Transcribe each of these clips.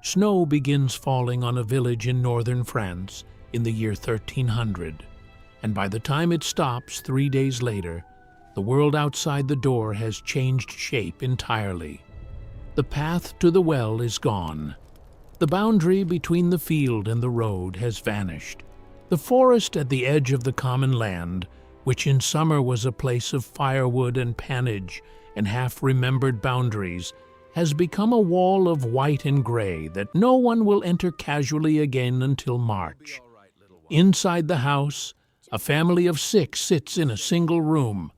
Snow begins falling on a village in northern France in the year 1300, and by the time it stops 3 days later, the world outside the door has changed shape entirely. The path to the well is gone. The boundary between the field and the road has vanished. The forest at the edge of the common land, which in summer was a place of firewood and pannage and half-remembered boundaries, has become a wall of white and gray that no one will enter casually again until March. Inside the house, a family of 6 sits in a single room.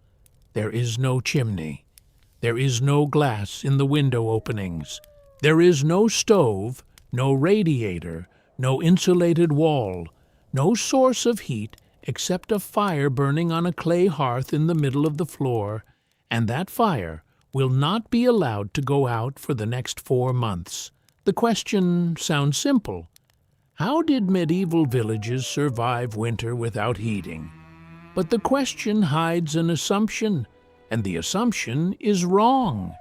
There is no chimney. There is no glass in the window openings. There is no stove, no radiator, no insulated wall, no source of heat except a fire burning on a clay hearth in the middle of the floor, and that fire will not be allowed to go out for the next 4 months. The question sounds simple. How did medieval villages survive winter without heating? But the question hides an assumption, and the assumption is wrong.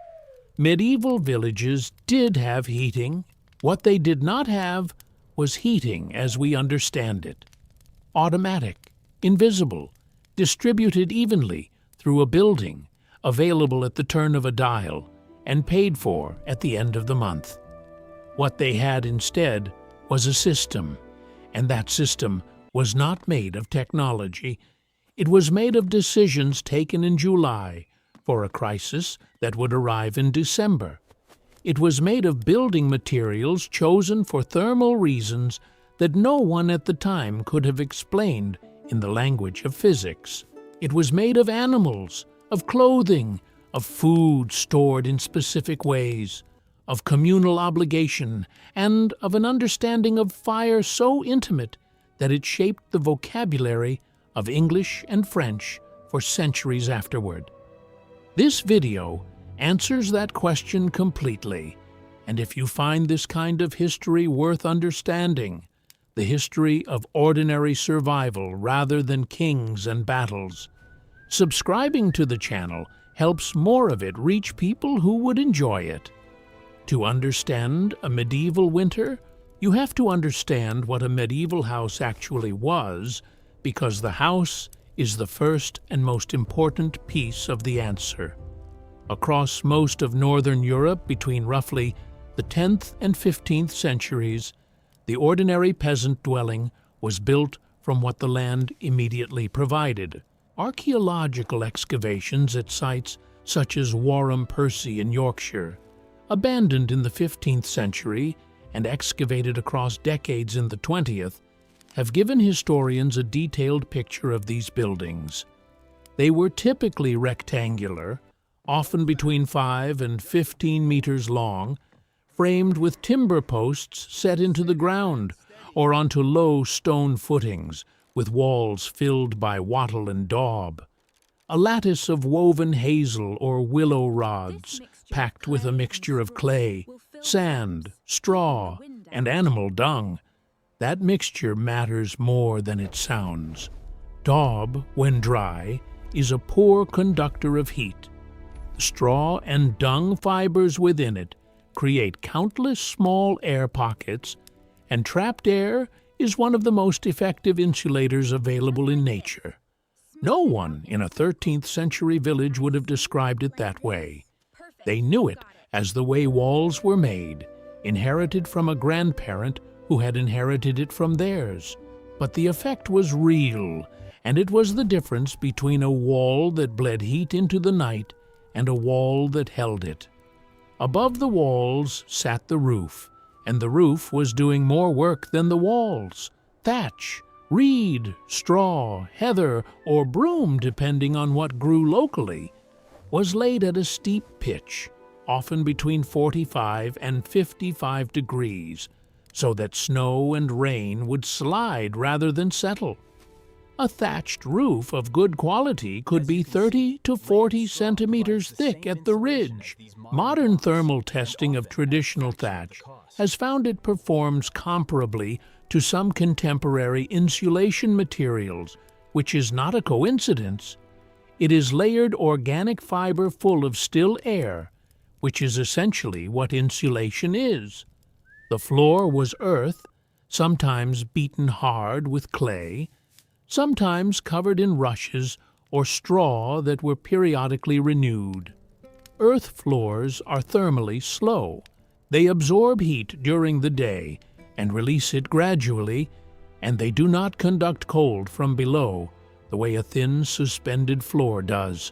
Medieval villages did have heating. What they did not have was heating as we understand it. Automatic, invisible, distributed evenly through a building, available at the turn of a dial, and paid for at the end of the month. What they had instead was a system, and that system was not made of technology. It was made of decisions taken in July for a crisis that would arrive in December. It was made of building materials chosen for thermal reasons that no one at the time could have explained in the language of physics. It was made of animals, of clothing, of food stored in specific ways, of communal obligation, and of an understanding of fire so intimate that it shaped the vocabulary of English and French for centuries afterward. This video answers that question completely, and if you find this kind of history worth understanding, the history of ordinary survival rather than kings and battles, subscribing to the channel helps more of it reach people who would enjoy it. To understand a medieval winter, you have to understand what a medieval house actually was, because the house is the first and most important piece of the answer. Across most of northern Europe between roughly the 10th and 15th centuries, the ordinary peasant dwelling was built from what the land immediately provided. Archaeological excavations at sites such as Warham Percy in Yorkshire, abandoned in the 15th century and excavated across decades in the 20th, have given historians a detailed picture of these buildings. They were typically rectangular, often between 5 and 15 meters long, framed with timber posts set into the ground or onto low stone footings with walls filled by wattle and daub. A lattice of woven hazel or willow rods packed with a mixture of clay, sand, straw, and animal dung. That mixture matters more than it sounds. Daub, when dry, is a poor conductor of heat. The straw and dung fibers within it create countless small air pockets, and trapped air is one of the most effective insulators available in nature. No one in a 13th century village would have described it that way. They knew it as the way walls were made, inherited from a grandparent who had inherited it from theirs. But the effect was real, and it was the difference between a wall that bled heat into the night and a wall that held it. Above the walls sat the roof, and the roof was doing more work than the walls. Thatch, reed, straw, heather, or broom, depending on what grew locally, was laid at a steep pitch, often between 45 and 55 degrees, so that snow and rain would slide rather than settle. A thatched roof of good quality could be 30 to 40 centimeters thick at the ridge. Modern thermal testing of traditional thatch has found it performs comparably to some contemporary insulation materials, which is not a coincidence. It is layered organic fiber full of still air, which is essentially what insulation is. The floor was earth, sometimes beaten hard with clay, sometimes covered in rushes or straw that were periodically renewed. Earth floors are thermally slow. They absorb heat during the day and release it gradually, and they do not conduct cold from below the way a thin suspended floor does.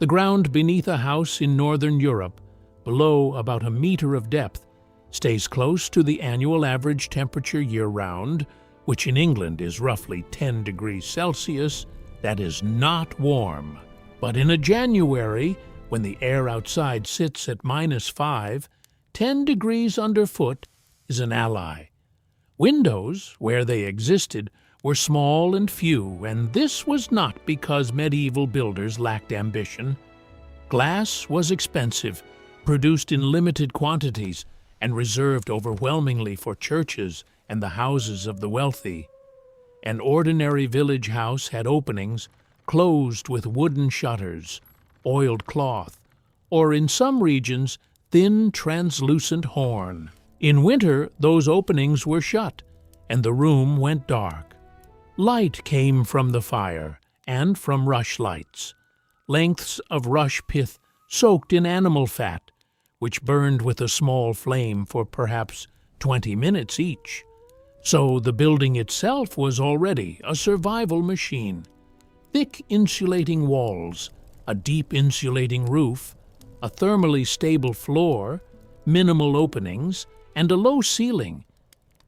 The ground beneath a house in northern Europe, below about a meter of depth, stays close to the annual average temperature year-round, which in England is roughly 10 degrees Celsius. That is not warm. But in a January, when the air outside sits at -5, 10 degrees underfoot is an ally. Windows, where they existed, were small and few, and this was not because medieval builders lacked ambition. Glass was expensive, produced in limited quantities, and reserved overwhelmingly for churches and the houses of the wealthy. An ordinary village house had openings closed with wooden shutters, oiled cloth, or in some regions, thin translucent horn. In winter, those openings were shut, and the room went dark. Light came from the fire and from rush lights, lengths of rush pith soaked in animal fat, which burned with a small flame for perhaps 20 minutes each. So the building itself was already a survival machine. Thick insulating walls, a deep insulating roof, a thermally stable floor, minimal openings, and a low ceiling,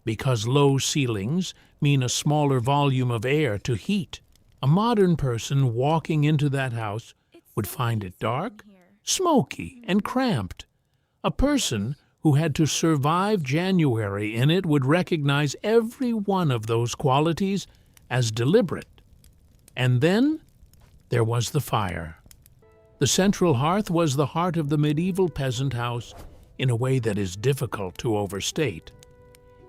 because low ceilings mean a smaller volume of air to heat. A modern person walking into that house would find it dark, smoky, and cramped. A person who had to survive January in it would recognize every one of those qualities as deliberate. And then there was the fire. The central hearth was the heart of the medieval peasant house in a way that is difficult to overstate.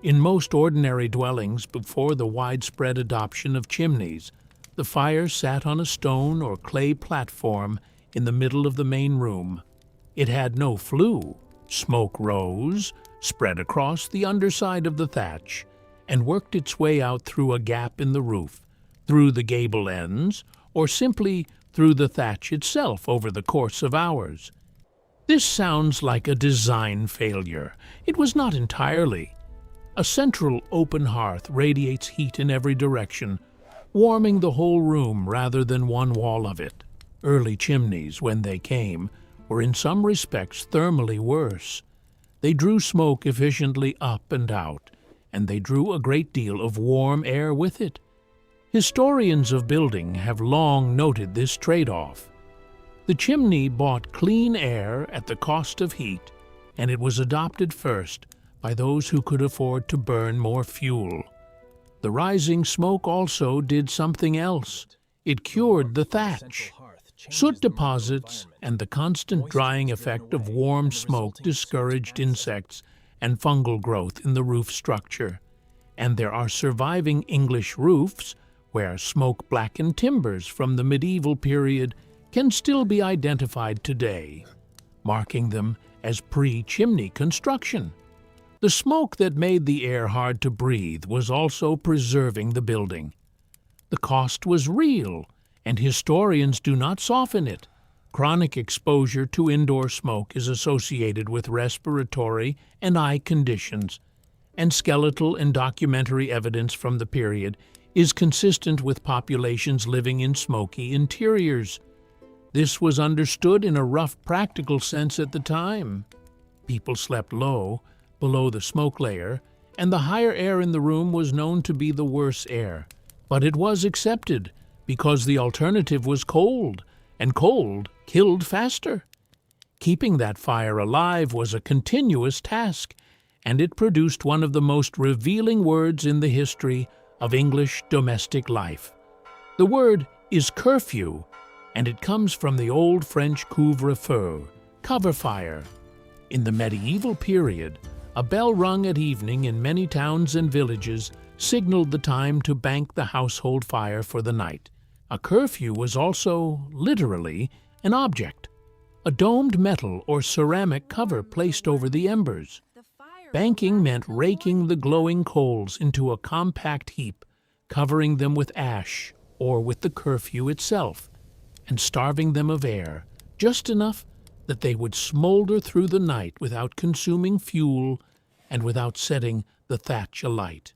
In most ordinary dwellings before the widespread adoption of chimneys, the fire sat on a stone or clay platform in the middle of the main room. It had no flue. Smoke rose, spread across the underside of the thatch, and worked its way out through a gap in the roof, through the gable ends, or simply through the thatch itself over the course of hours. This sounds like a design failure. It was not entirely. A central open hearth radiates heat in every direction, warming the whole room rather than one wall of it. Early chimneys, when they came, were in some respects thermally worse. They drew smoke efficiently up and out, and they drew a great deal of warm air with it. Historians of building have long noted this trade-off. The chimney bought clean air at the cost of heat, and it was adopted first by those who could afford to burn more fuel. The rising smoke also did something else. It cured the thatch. Soot deposits and the constant drying effect of warm smoke discouraged insects and fungal growth in the roof structure. And there are surviving English roofs where smoke-blackened timbers from the medieval period can still be identified today, marking them as pre-chimney construction. The smoke that made the air hard to breathe was also preserving the building. The cost was real, and historians do not soften it. Chronic exposure to indoor smoke is associated with respiratory and eye conditions, and skeletal and documentary evidence from the period is consistent with populations living in smoky interiors. This was understood in a rough practical sense at the time. People slept low, below the smoke layer, and the higher air in the room was known to be the worse air. But it was accepted because the alternative was cold, and cold killed faster. Keeping that fire alive was a continuous task, and it produced one of the most revealing words in the history of English domestic life. The word is curfew, and it comes from the Old French couvre-feu, cover fire. In the medieval period, a bell rung at evening in many towns and villages signaled the time to bank the household fire for the night. A curfew was also, literally, an object, a domed metal or ceramic cover placed over the embers. Banking meant raking the glowing coals into a compact heap, covering them with ash or with the curfew itself, and starving them of air, just enough that they would smolder through the night without consuming fuel and without setting the thatch alight.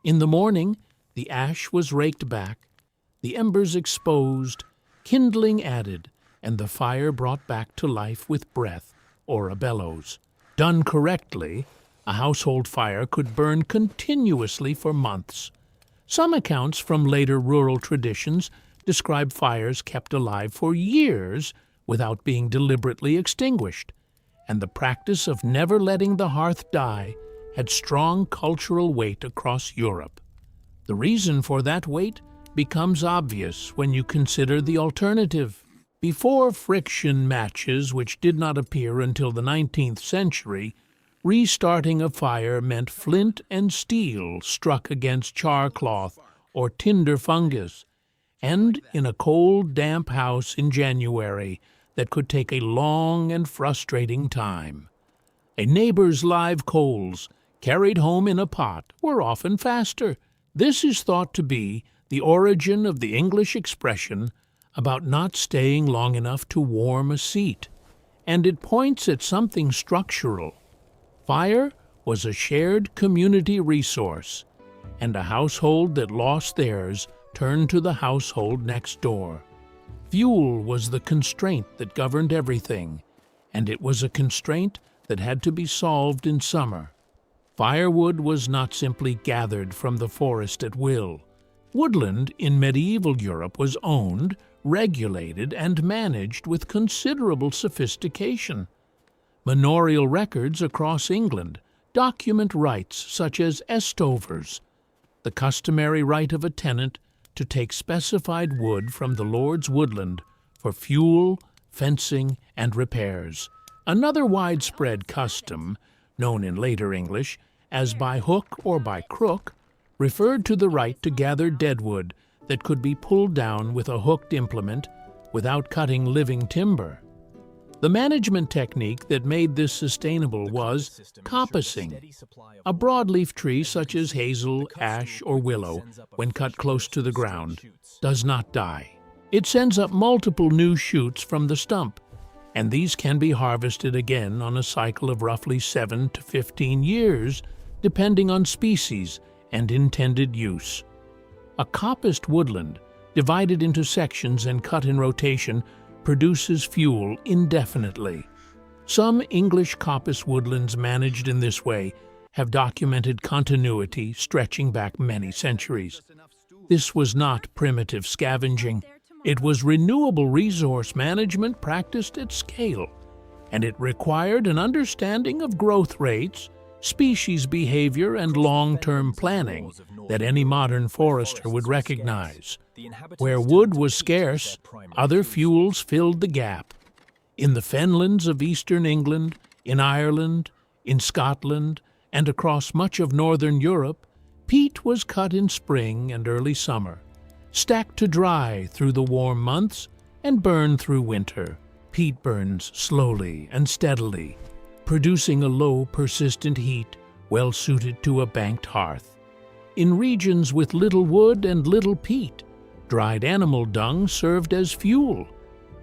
In the morning, the ash was raked back, the embers exposed, kindling added, and the fire brought back to life with breath or a bellows. Done correctly, a household fire could burn continuously for months. Some accounts from later rural traditions describe fires kept alive for years without being deliberately extinguished, and the practice of never letting the hearth die had strong cultural weight across Europe. The reason for that weight becomes obvious when you consider the alternative. Before friction matches, which did not appear until the 19th century, restarting a fire meant flint and steel struck against char cloth or tinder fungus, and in a cold, damp house in January that could take a long and frustrating time. A neighbor's live coals, carried home in a pot, were often faster. This is thought to be the origin of the English expression about not staying long enough to warm a seat, and it points at something structural. Fire was a shared community resource, and a household that lost theirs turned to the household next door. Fuel was the constraint that governed everything, and it was a constraint that had to be solved in summer. Firewood was not simply gathered from the forest at will. Woodland in medieval Europe was owned, regulated, and managed with considerable sophistication. Manorial records across England document rights such as estovers, the customary right of a tenant to take specified wood from the lord's woodland for fuel, fencing, and repairs. Another widespread custom, known in later English as by hook or by crook, referred to the right to gather deadwood that could be pulled down with a hooked implement without cutting living timber. The management technique that made this sustainable was coppicing. A broadleaf tree such as hazel, ash, or willow, when cut close to the ground, does not die. It sends up multiple new shoots from the stump, and these can be harvested again on a cycle of roughly 7 to 15 years, depending on species and intended use. A coppiced woodland, divided into sections and cut in rotation, produces fuel indefinitely. Some English coppice woodlands managed in this way have documented continuity stretching back many centuries. This was not primitive scavenging. It was renewable resource management practiced at scale, and it required an understanding of growth rates, species behavior, and long-term planning that any modern forester would recognize. Where wood was scarce, other fuels filled the gap. In the fenlands of eastern England, in Ireland, in Scotland, and across much of northern Europe, peat was cut in spring and early summer, stacked to dry through the warm months, and burned through winter. Peat burns slowly and steadily, producing a low, persistent heat well suited to a banked hearth. In regions with little wood and little peat, dried animal dung served as fuel,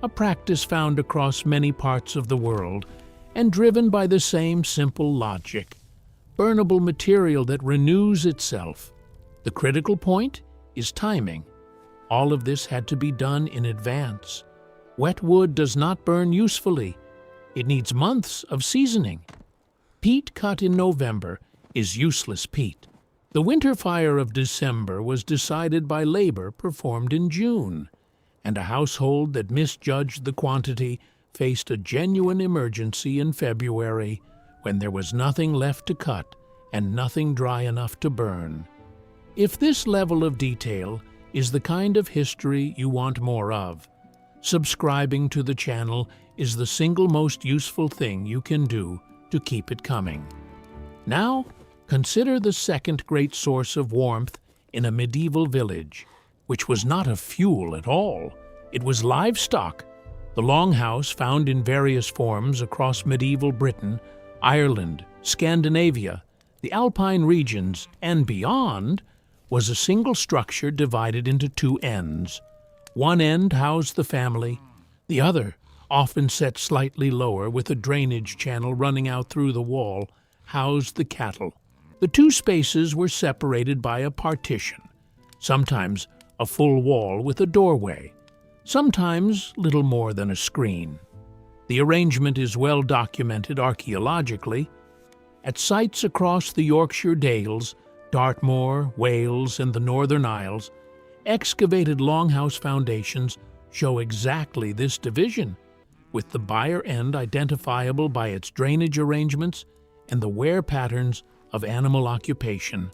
a practice found across many parts of the world and driven by the same simple logic: burnable material that renews itself. The critical point is timing. All of this had to be done in advance. Wet wood does not burn usefully. It needs months of seasoning. Peat cut in November is useless peat. The winter fire of December was decided by labor performed in June, and a household that misjudged the quantity faced a genuine emergency in February when there was nothing left to cut and nothing dry enough to burn. If this level of detail is the kind of history you want more of, subscribing to the channel is the single most useful thing you can do to keep it coming. Now, consider the second great source of warmth in a medieval village, which was not a fuel at all. It was livestock. The longhouse, found in various forms across medieval Britain, Ireland, Scandinavia, the Alpine regions, and beyond, was a single structure divided into two ends. One end housed the family, the other, often set slightly lower with a drainage channel running out through the wall, housed the cattle. The two spaces were separated by a partition, sometimes a full wall with a doorway, sometimes little more than a screen. The arrangement is well documented archaeologically. At sites across the Yorkshire Dales, Dartmoor, Wales, and the Northern Isles, excavated longhouse foundations show exactly this division, with the byre end identifiable by its drainage arrangements and the wear patterns of animal occupation.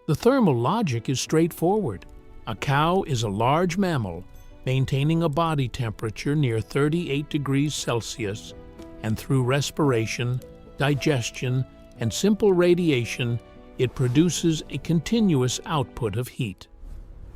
The thermal logic is straightforward. A cow is a large mammal, maintaining a body temperature near 38 degrees Celsius, and through respiration, digestion, and simple radiation, it produces a continuous output of heat.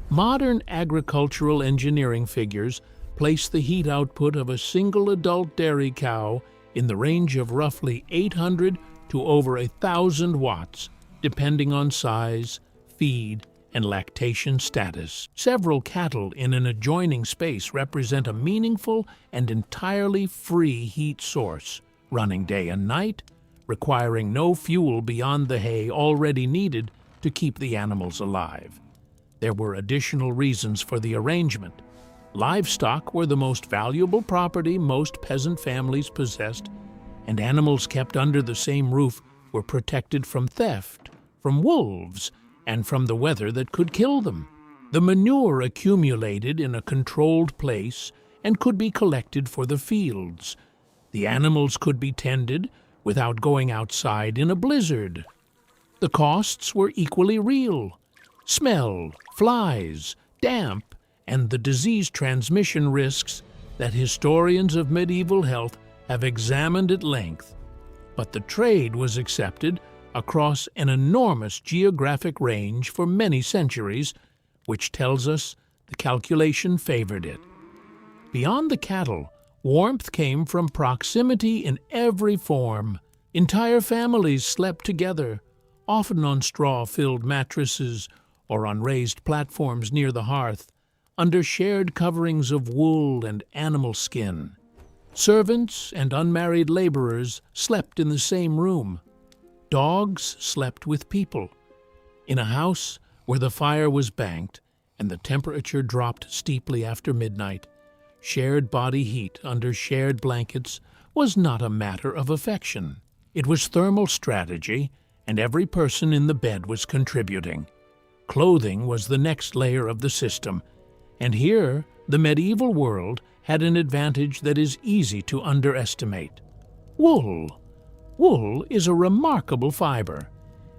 Modern agricultural engineering figures place the heat output of a single adult dairy cow in the range of roughly 800 to over 1,000 watts, depending on size, feed, and lactation status. Several cattle in an adjoining space represent a meaningful and entirely free heat source, running day and night, requiring no fuel beyond the hay already needed to keep the animals alive. There were additional reasons for the arrangement. Livestock were the most valuable property most peasant families possessed, and animals kept under the same roof were protected from theft, from wolves, and from the weather that could kill them. The manure accumulated in a controlled place and could be collected for the fields. The animals could be tended without going outside in a blizzard. The costs were equally real. Smell, flies, damp, and the disease transmission risks that historians of medieval health have examined at length. But the trade was accepted across an enormous geographic range for many centuries, which tells us the calculation favored it. Beyond the cattle, warmth came from proximity in every form. Entire families slept together, often on straw-filled mattresses or on raised platforms near the hearth, under shared coverings of wool and animal skin. Servants and unmarried laborers slept in the same room. Dogs slept with people. In a house where the fire was banked and the temperature dropped steeply after midnight, shared body heat under shared blankets was not a matter of affection. It was thermal strategy, and every person in the bed was contributing. Clothing was the next layer of the system, and here the medieval world had an advantage that is easy to underestimate. Wool. Wool is a remarkable fiber.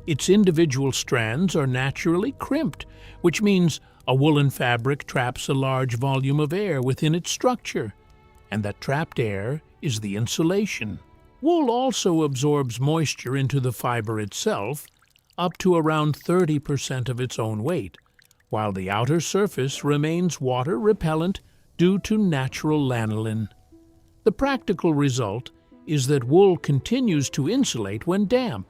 Its individual strands are naturally crimped, which means a woolen fabric traps a large volume of air within its structure, and that trapped air is the insulation. Wool also absorbs moisture into the fiber itself, up to around 30% of its own weight, while the outer surface remains water repellent due to natural lanolin. The practical result is that wool continues to insulate when damp,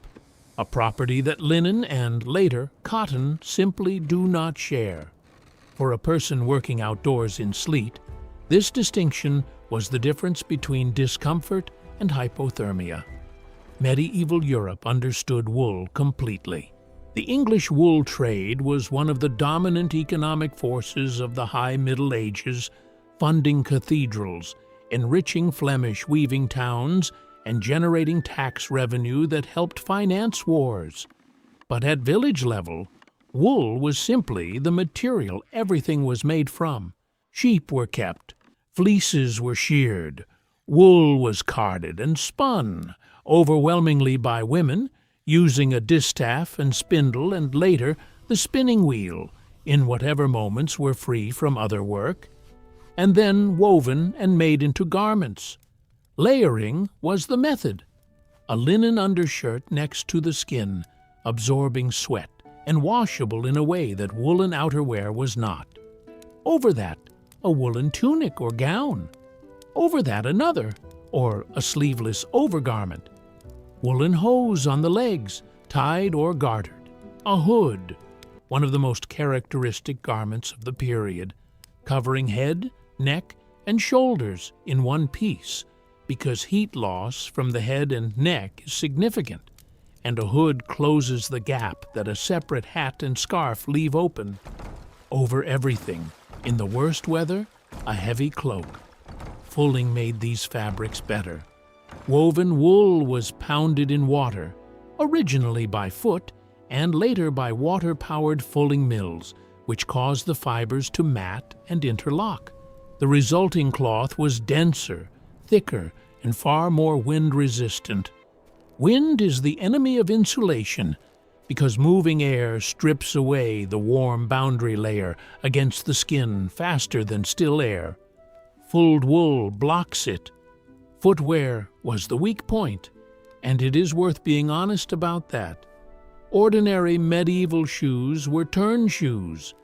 a property that linen and, later, cotton simply do not share. For a person working outdoors in sleet, this distinction was the difference between discomfort and hypothermia. Medieval Europe understood wool completely. The English wool trade was one of the dominant economic forces of the High Middle Ages, funding cathedrals, enriching Flemish weaving towns, and generating tax revenue that helped finance wars. But at village level, wool was simply the material everything was made from. Sheep were kept, fleeces were sheared, wool was carded and spun, overwhelmingly by women, using a distaff and spindle and later the spinning wheel, in whatever moments were free from other work, and then woven and made into garments. Layering was the method. A linen undershirt next to the skin, absorbing sweat, and washable in a way that woolen outerwear was not. Over that, a woolen tunic or gown. Over that, another, or a sleeveless overgarment. woolen hose on the legs, tied or gartered, a hood, one of the most characteristic garments of the period, covering head, neck, and shoulders in one piece, because heat loss from the head and neck is significant, and a hood closes the gap that a separate hat and scarf leave open. Over everything, in the worst weather, a heavy cloak. Fulling made these fabrics better. Woven wool was pounded in water, originally by foot, and later by water-powered fulling mills, which caused the fibers to mat and interlock. The resulting cloth was denser, thicker, and far more wind-resistant. Wind is the enemy of insulation because moving air strips away the warm boundary layer against the skin faster than still air. Fulled wool blocks it. Footwear was the weak point, and it is worth being honest about that. Ordinary medieval shoes were turn shoes,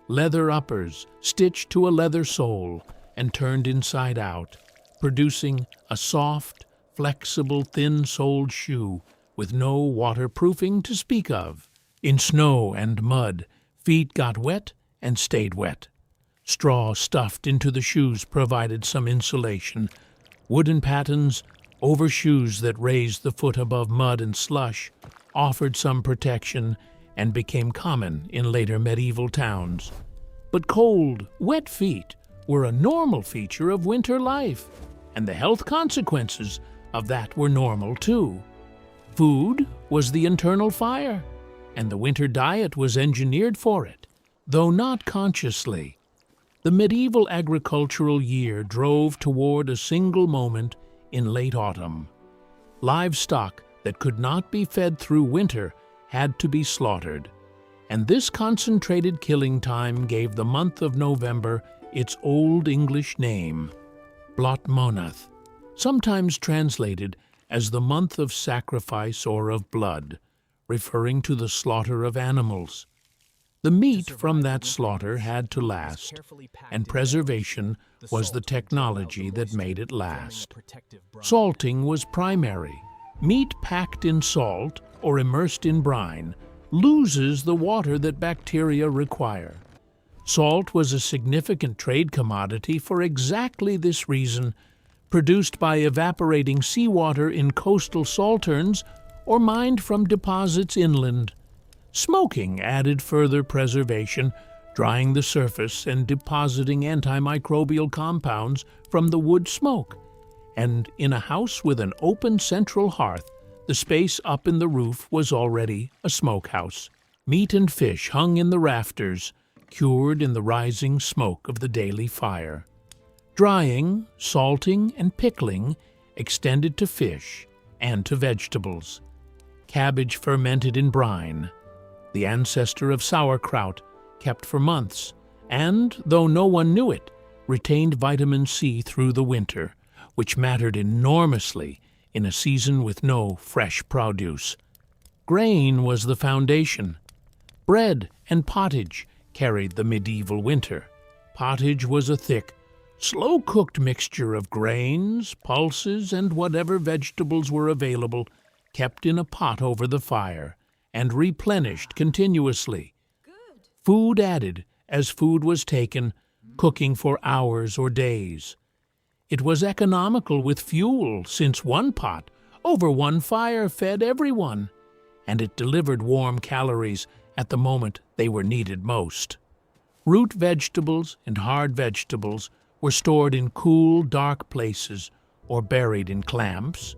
leather uppers stitched to a leather sole and turned inside out, producing a soft, flexible, thin-soled shoe with no waterproofing to speak of. In snow and mud, feet got wet and stayed wet. Straw stuffed into the shoes provided some insulation. Wooden pattens over shoes that raised the foot above mud and slush offered some protection and became common in later medieval towns. But cold, wet feet were a normal feature of winter life, and the health consequences of that were normal too. Food was the internal fire, and the winter diet was engineered for it, though not consciously. The medieval agricultural year drove toward a single moment in late autumn. Livestock that could not be fed through winter had to be slaughtered, and this concentrated killing time gave the month of November its Old English name, Blotmonath, sometimes translated as the month of sacrifice or of blood, referring to the slaughter of animals. The meat from that slaughter had to last, and preservation was the technology that made it last. Salting was primary. Meat packed in salt or immersed in brine loses the water that bacteria require. Salt was a significant trade commodity for exactly this reason, produced by evaporating seawater in coastal salterns or mined from deposits inland. Smoking added further preservation, drying the surface and depositing antimicrobial compounds from the wood smoke. And in a house with an open central hearth, the space up in the roof was already a smokehouse. Meat and fish hung in the rafters, cured in the rising smoke of the daily fire. Drying, salting, and pickling extended to fish and to vegetables. Cabbage fermented in brine, the ancestor of sauerkraut, kept for months, and, though no one knew it, retained vitamin C through the winter, which mattered enormously in a season with no fresh produce. Grain was the foundation. Bread and pottage carried the medieval winter. Pottage was a thick, slow-cooked mixture of grains, pulses, and whatever vegetables were available, kept in a pot over the fire, and replenished continuously. Food added as food was taken, cooking for hours or days. It was economical with fuel, since one pot over one fire fed everyone, and it delivered warm calories at the moment they were needed most. Root vegetables and hard vegetables were stored in cool, dark places or buried in clamps.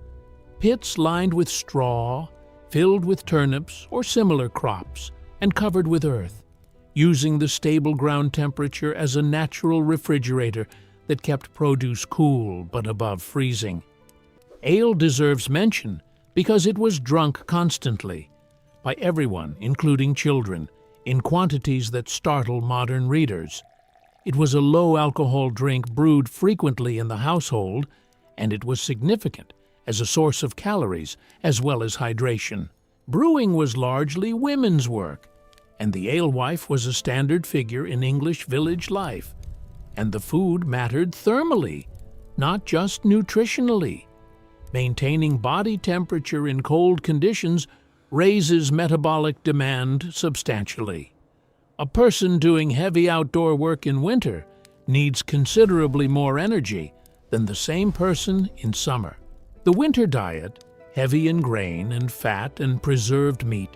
Pits lined with straw, filled with turnips or similar crops, and covered with earth, using the stable ground temperature as a natural refrigerator that kept produce cool but above freezing. Ale deserves mention because it was drunk constantly, by everyone, including children, in quantities that startle modern readers. It was a low-alcohol drink brewed frequently in the household, and it was significant as a source of calories as well as hydration. Brewing was largely women's work, and the alewife was a standard figure in English village life, and the food mattered thermally, not just nutritionally. Maintaining body temperature in cold conditions raises metabolic demand substantially. A person doing heavy outdoor work in winter needs considerably more energy than the same person in summer. The winter diet, heavy in grain and fat and preserved meat,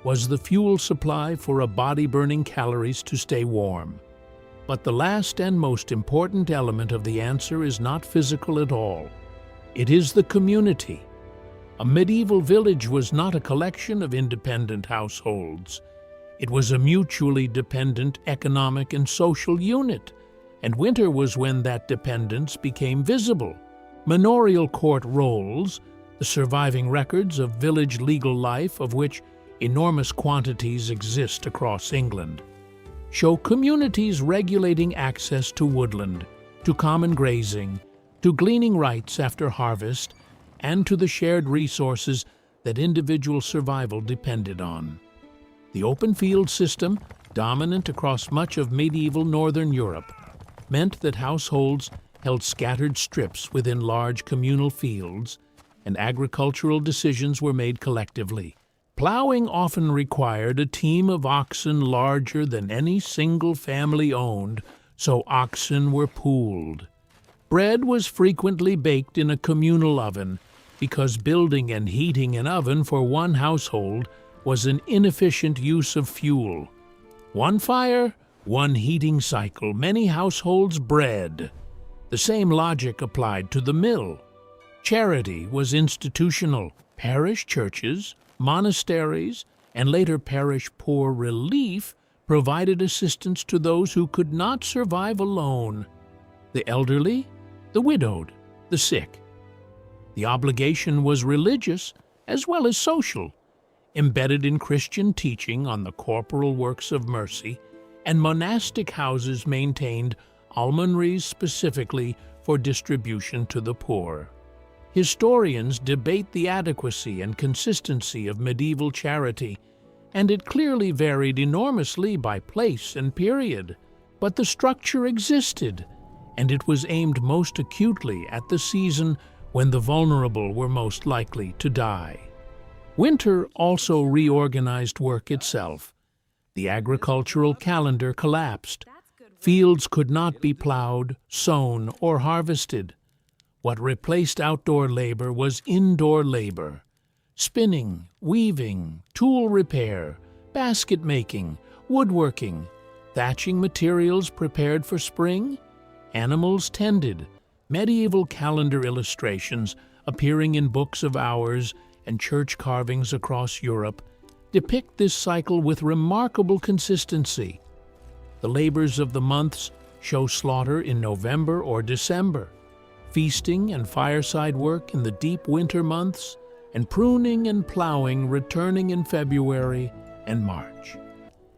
was the fuel supply for a body burning calories to stay warm. But the last and most important element of the answer is not physical at all. It is the community. A medieval village was not a collection of independent households. It was a mutually dependent economic and social unit, and winter was when that dependence became visible. Manorial court rolls, the surviving records of village legal life, of which enormous quantities exist across England, show communities regulating access to woodland, to common grazing, to gleaning rights after harvest, and to the shared resources that individual survival depended on. The open field system, dominant across much of medieval northern Europe, meant that households held scattered strips within large communal fields, and agricultural decisions were made collectively. Plowing often required a team of oxen larger than any single family owned, so oxen were pooled. Bread was frequently baked in a communal oven because building and heating an oven for one household was an inefficient use of fuel. One fire, one heating cycle, many households bread. The same logic applied to the mill. Charity was institutional. Parish churches, monasteries, and later parish poor relief provided assistance to those who could not survive alone: the elderly, the widowed, the sick. The obligation was religious as well as social, embedded in Christian teaching on the corporal works of mercy, and monastic houses maintained almonries specifically for distribution to the poor. Historians debate the adequacy and consistency of medieval charity, and it clearly varied enormously by place and period. But the structure existed, and it was aimed most acutely at the season when the vulnerable were most likely to die. Winter also reorganized work itself. The agricultural calendar collapsed. Fields could not be plowed, sown, or harvested. What replaced outdoor labor was indoor labor: spinning, weaving, tool repair, basket making, woodworking, thatching materials prepared for spring, animals tended. Medieval calendar illustrations appearing in books of hours and church carvings across Europe depict this cycle with remarkable consistency. The labors of the months show slaughter in November or December, feasting and fireside work in the deep winter months, and pruning and plowing returning in February and March.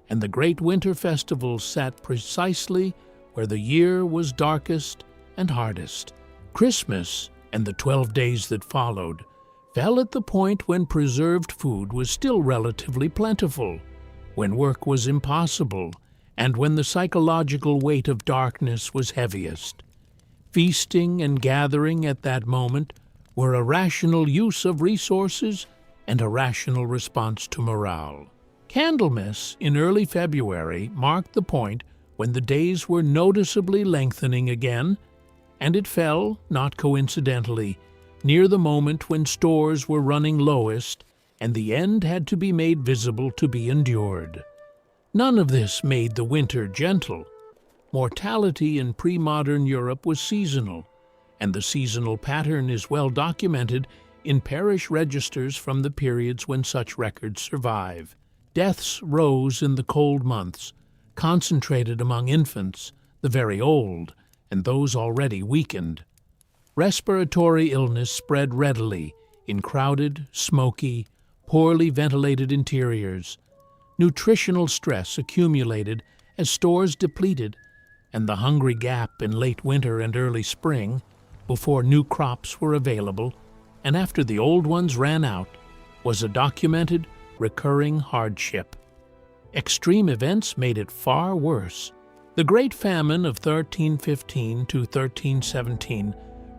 And the great winter festivals sat precisely where the year was darkest and hardest. Christmas and the 12 days that followed fell at the point when preserved food was still relatively plentiful, when work was impossible, and when the psychological weight of darkness was heaviest. Feasting and gathering at that moment were a rational use of resources and a rational response to morale. Candlemas in early February marked the point when the days were noticeably lengthening again, and it fell, not coincidentally, near the moment when stores were running lowest and the end had to be made visible to be endured. None of this made the winter gentle. Mortality in pre-modern Europe was seasonal, and the seasonal pattern is well documented in parish registers from the periods when such records survive. Deaths rose in the cold months, concentrated among infants, the very old, and those already weakened. Respiratory illness spread readily in crowded, smoky, poorly ventilated interiors. Nutritional stress accumulated as stores depleted, and the hungry gap in late winter and early spring, before new crops were available and after the old ones ran out, was a documented, recurring hardship. Extreme events made it far worse. The Great Famine of 1315 to 1317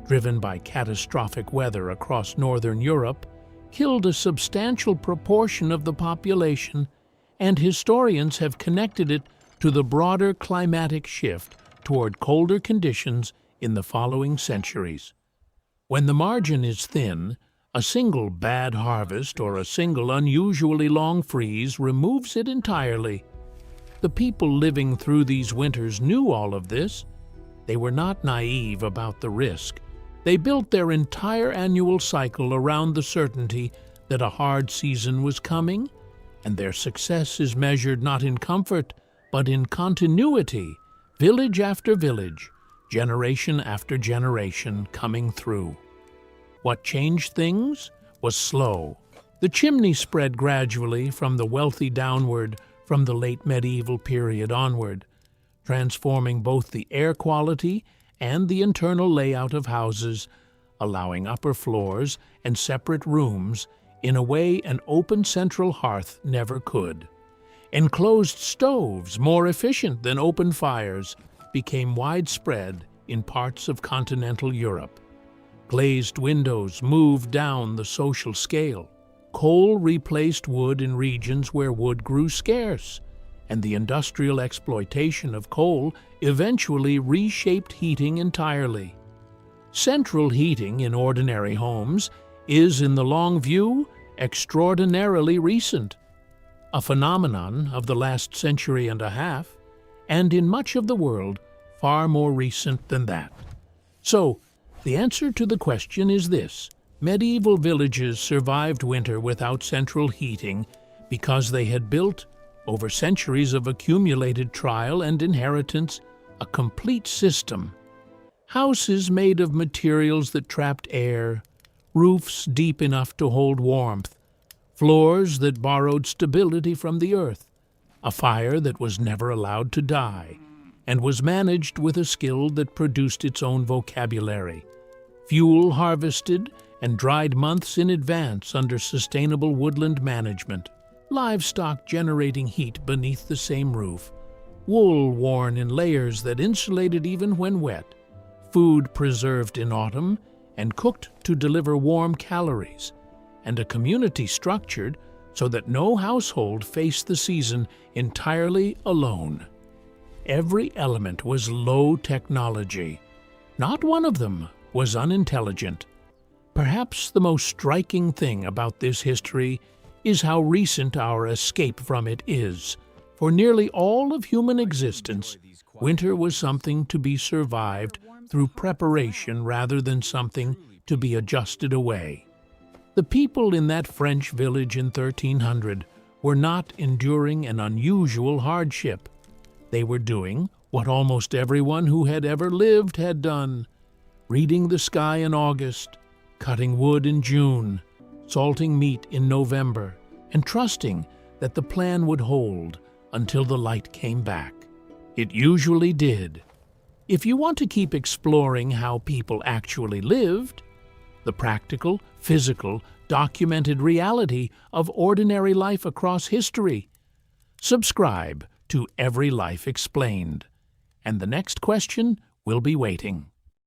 driven by catastrophic weather across northern Europe, killed a substantial proportion of the population, and historians have connected it to the broader climatic shift toward colder conditions in the following centuries. When the margin is thin, a single bad harvest or a single unusually long freeze removes it entirely. The people living through these winters knew all of this. They were not naive about the risk. They built their entire annual cycle around the certainty that a hard season was coming, and their success is measured not in comfort, but in continuity, village after village, generation after generation coming through. What changed things was slow. The chimney spread gradually from the wealthy downward from the late medieval period onward, transforming both the air quality and the internal layout of houses, allowing upper floors and separate rooms in a way an open central hearth never could. Enclosed stoves, more efficient than open fires, became widespread in parts of continental Europe. Glazed windows moved down the social scale. Coal replaced wood in regions where wood grew scarce, and the industrial exploitation of coal eventually reshaped heating entirely. Central heating in ordinary homes is, in the long view, extraordinarily recent, a phenomenon of the last century and a half, and in much of the world, far more recent than that. So, the answer to the question is this: medieval villages survived winter without central heating because they had built, over centuries of accumulated trial and inheritance, a complete system. Houses made of materials that trapped air, roofs deep enough to hold warmth, floors that borrowed stability from the earth, a fire that was never allowed to die, and was managed with a skill that produced its own vocabulary, fuel harvested and dried months in advance under sustainable woodland management, livestock generating heat beneath the same roof, wool worn in layers that insulated even when wet, food preserved in autumn and cooked to deliver warm calories, and a community structured so that no household faced the season entirely alone. Every element was low technology. Not one of them was unintelligent. Perhaps the most striking thing about this history is how recent our escape from it is. For nearly all of human existence, winter was something to be survived through preparation rather than something to be adjusted away. The people in that French village in 1300 were not enduring an unusual hardship. They were doing what almost everyone who had ever lived had done: reading the sky in August, cutting wood in June, salting meat in November, and trusting that the plan would hold until the light came back. It usually did. If you want to keep exploring how people actually lived, the practical, physical, documented reality of ordinary life across history, subscribe to Every Life Explained, and the next question will be waiting.